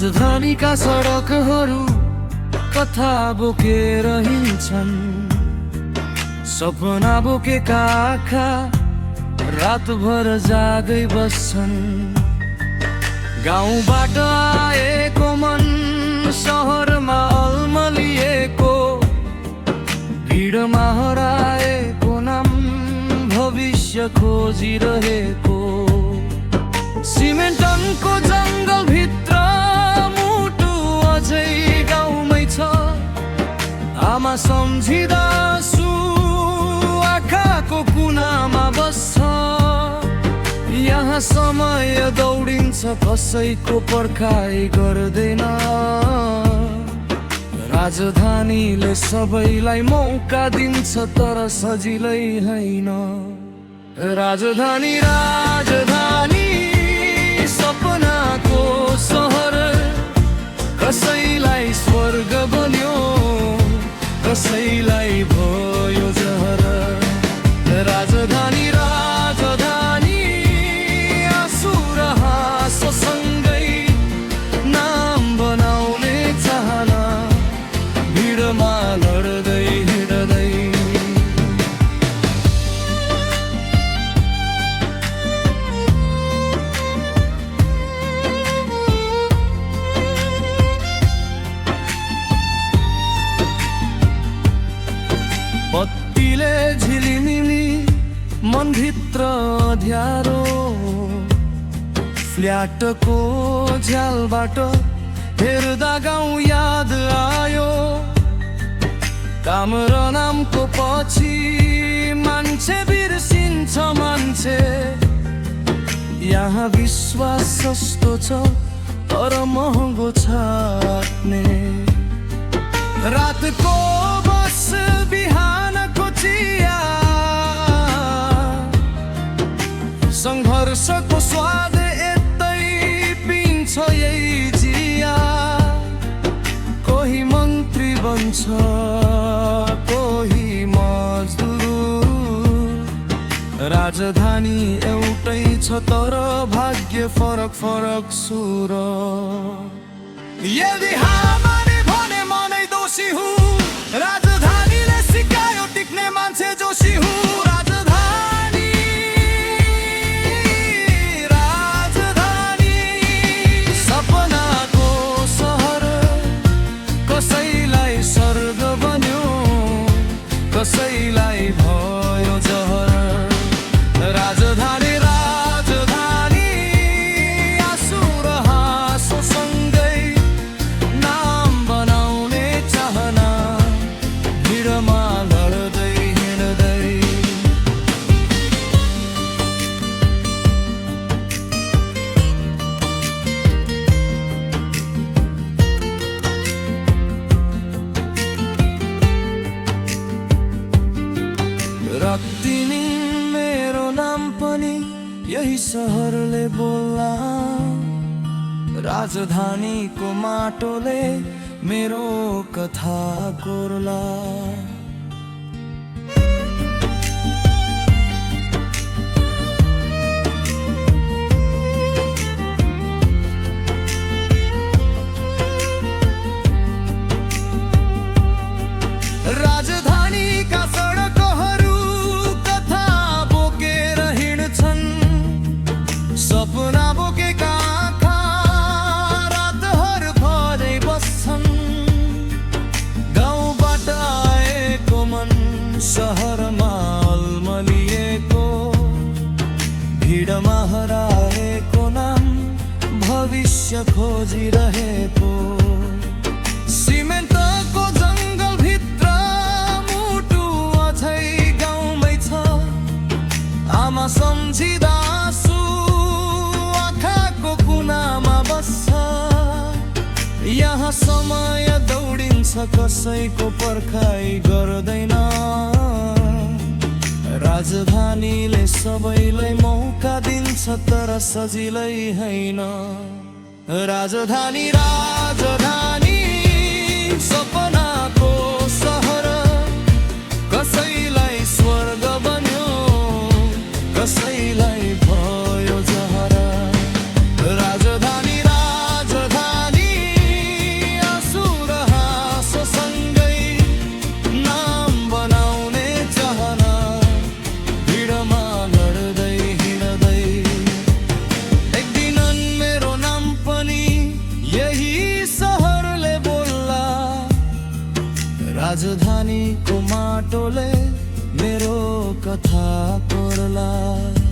राजधानीका सडकहरू कथा बोकेर हिँड्छन्। सपना बोकेका आँखा रातभर जागै बस्छन्। गाउँबाट आएको मन सहरमा अल्मलिएको, भिडमा हराएको नाम भविष्य खोजिरहेको। सिमेन्टनको जङ्गलभित्र मुटु अझै गाउँमै छ। आमा सम्झिँदा सु आँखाको कुनामा बस्छ। यहाँ समय दौडिन्छ, कसैको पर्खाइ गर्दैन। राजधानीले सबैलाई मौका दिन्छ, तर सजिलै हैन। राजधानी राजधानी सपनाको सहर, कसैलाई स्वर्ग बन्यो, कसैलाई भयो जहर। राजधानी राजधानी आँसु र हाँसोसँगै नाम बनाउने चाहना, भिडमा लड्दै हिँड्दै। बत्तीले झिलिमिली मनभित्र अँध्यारो, फ्ल्याटको झ्यालबाट हेर्दा गाउँ याद आयो। काम र नामको पछि मान्छे बिर्सिन्छ मान्छे। यहाँ विश्वास सस्तो छ, तर महँगो छाट्ने। रातको बस बिहानको चिया, सङ्घर्षको स्वाद यतै पिन्छ यही जिया। कोही मन्त्री बन्छ, कोही मजदुर। राजधानी एउटै छ, तर भाग्य फरक फरक सुर। यदि हामाले भने म नै दोषी हुँ, राजधानीले सिकायो टिक्ने मान्छे जोशी हुँ। राजधानी राजधानी सपनाको सहर, कसैलाई स्वर्ग बन्यो, कसैलाई भयो जहर। राजधानी राजधानी आँसु र हाँसोसँगै नाम बनाउने चाहना, भिडमा लड्दै हिँड्दै। राख्दिनी मेरो नाम पनि यही सहरले बोल्ला। राजधानीको माटोले मेरो कथा कोर्ला। राजधानीका सडकहरू कथा बोकेर हिँड्छन्। सपना बोकेका आँखा रातभर भरै बस्छन्। गाउँबाट आएको मन सहरमा अल्मलिएको, भिडमा हराएको नाम भविष्य खोजिरहेको। सिमेन्टको जङ्गलभित्र मुटु अझै गाउँमै छ। आमा सम्झिँदा आँसु आँखाको कुनामा बस्छ। यहाँ समय दौडिन्छ, कसैको पर्खाइ गर्दैन। राजधानीले सबैलाई मौका दिन्छ, तर सजिलै हैन। राजधानी राजधानी सपनाको सहर, कसैलाई स्वर्ग बन्यो, कसैलाई भयो जहर। राजधानी राजधानी राजधानी को माटोले मेरो कथा कोरला।